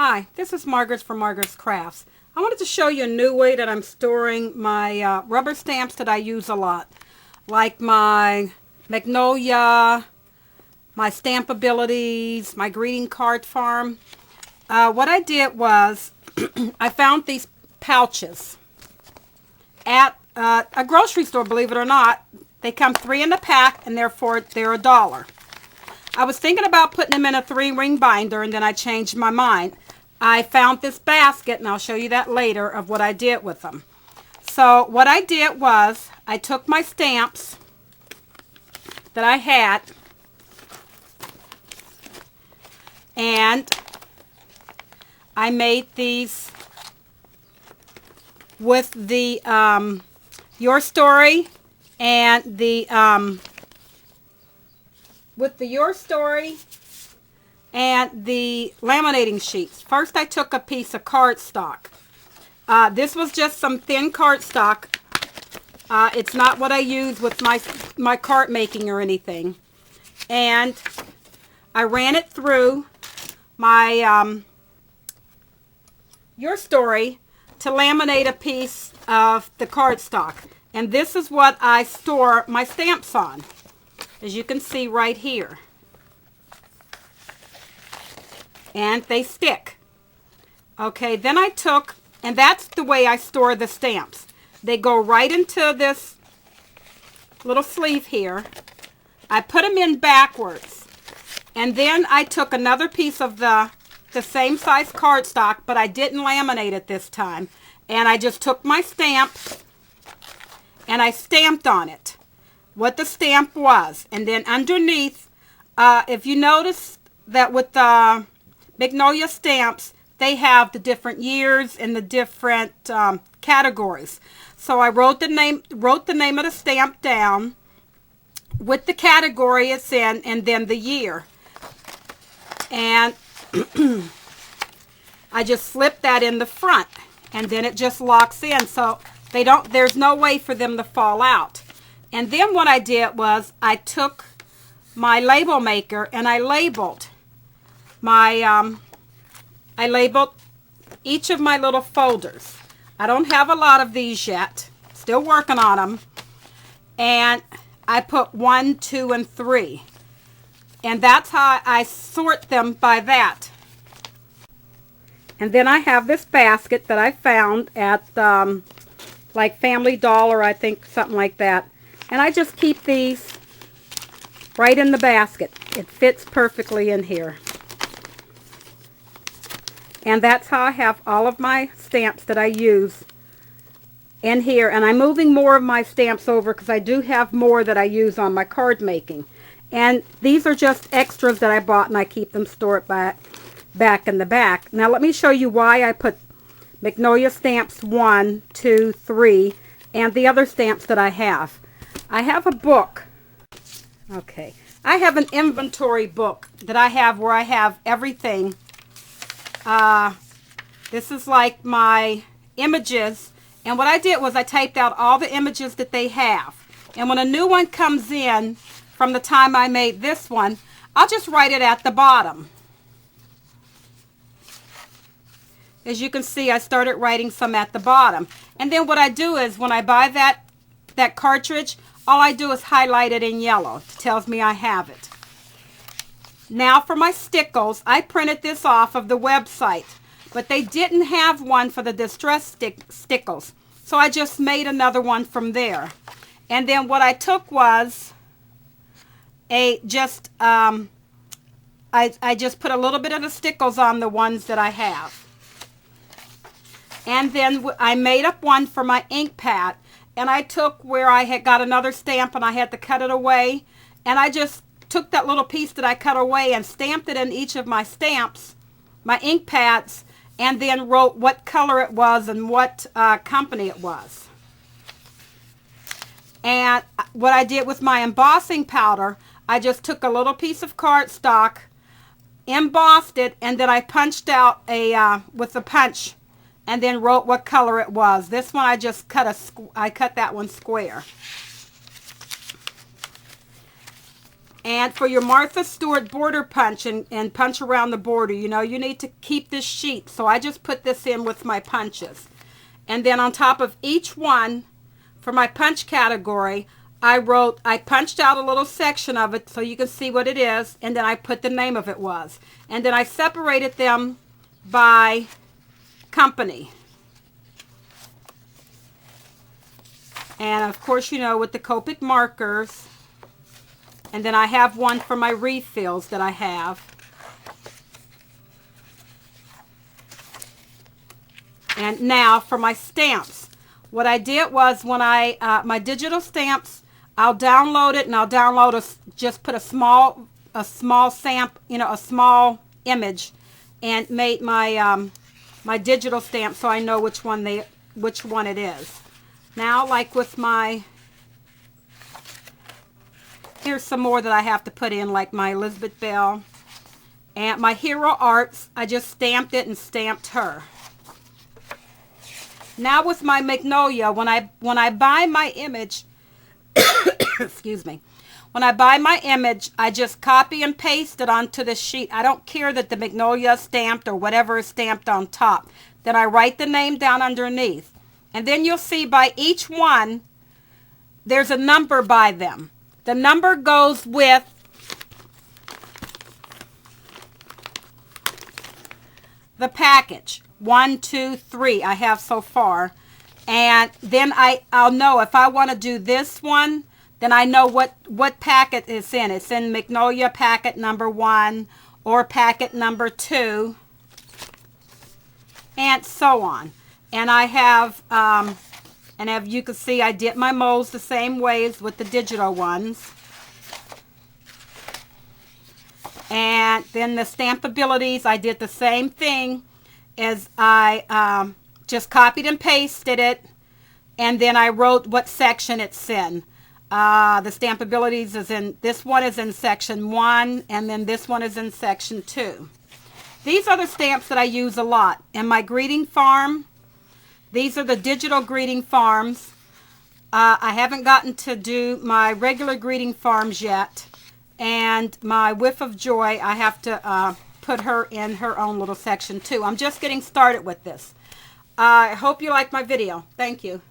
Hi, this is Margaret from Margaret's Crafts. I wanted to show you a new way that I'm storing my rubber stamps that I use a lot, like my Magnolia, my Stampabilities, my Greeting Card Farm. What I did was I found these pouches at a grocery store, believe it or not. They come 3 in the pack, and therefore they're $1. I was thinking about putting them in a 3-ring binder, and then I changed my mind. I found this basket, and I'll show you that later, of what I did with them. So what I did was I took my stamps that I had, and I made these with the Your Story and the Your Story and the laminating sheets. First, I took a piece of cardstock. This was just some thin cardstock. It's not what I use with my cart making or anything. And I ran it through my Your Story to laminate a piece of the cardstock. And this is what I store my stamps on, as you can see right here. And they stick. Okay, then I took, and that's the way I store the stamps. They go right into this little sleeve here. I put them in backwards. And then I took another piece of the same size cardstock, but I didn't laminate it this time. And I just took my stamp and I stamped on it what the stamp was. And then underneath, if you notice that with the Magnolia stamps, they have the different years and the different categories. So I wrote the name of the stamp down with the category it's in, and then the year. And I just slip that in the front, and then it just locks in, so there's no way for them to fall out. And then what I did was I took my label maker and I labeled each of my little folders. I don't have a lot of these yet. Still working on them. And I put 1, 2, and 3. And that's how I sort them by that. And then I have this basket that I found at like Family Dollar, I think, something like that. And I just keep these right in the basket. It fits perfectly in here. And that's how I have all of my stamps that I use in here. And I'm moving more of my stamps over because I do have more that I use on my card making. And these are just extras that I bought, and I keep them stored back in the back. Now let me show you why I put Magnolia stamps 1, 2, 3, and the other stamps that I have. I have a book. Okay. I have an inventory book that I have where I have everything. This is like my images, and what I did was I typed out all the images that they have. And when a new one comes in from the time I made this one, I'll just write it at the bottom. As you can see, I started writing some at the bottom. And then what I do is when I buy that cartridge, all I do is highlight it in yellow. It tells me I have it. Now for my stickles, I printed this off of the website, but they didn't have one for the distress stickles, so I just made another one from there. And then what I took was I just put a little bit of the stickles on the ones that I have. And then I made up one for my ink pad, and I took where I had got another stamp and I had to cut it away, and I just took that little piece that I cut away and stamped it in each of my stamps, my ink pads, and then wrote what color it was and what company it was. And what I did with my embossing powder, I just took a little piece of cardstock, embossed it, and then I punched out with a punch, and then wrote what color it was. This one I just cut that one square. And for your Martha Stewart border punch and punch around the border, you know, you need to keep this sheet. So I just put this in with my punches. And then on top of each one, for my punch category, I punched out a little section of it so you can see what it is, and then I put the name of it was. And then I separated them by company. And of course, you know, with the Copic markers. And then I have one for my refills that I have. And now for my stamps. What I did was when my digital stamps, I'll download it and I'll download just put a small stamp, you know, a small image, and made my my digital stamp so I know which one it is. Now, like with my, here's some more that I have to put in, like my Elizabeth Bell. And my Hero Arts, I just stamped it and stamped her. Now with my Magnolia, when I buy my image, excuse me, when I buy my image, I just copy and paste it onto the sheet. I don't care that the Magnolia is stamped or whatever is stamped on top. Then I write the name down underneath. And then you'll see by each one, there's a number by them. The number goes with the package. 1, 2, 3 I have so far. And then I'll know if I want to do this one, then I know what packet it's in. It's in Magnolia packet number 1 or packet number 2, and so on. And I have, and as you can see, I did my molds the same way as with the digital ones. And then the Stampabilities, I did the same thing as I just copied and pasted it, and then I wrote what section it's in. The Stampabilities is in, this one is in section 1, and then this one is in section 2. These are the stamps that I use a lot. And my greeting farm, these are the digital greeting farms. I haven't gotten to do my regular greeting farms yet. And my Whiff of Joy, I have to put her in her own little section too. I'm just getting started with this. I hope you like my video. Thank you.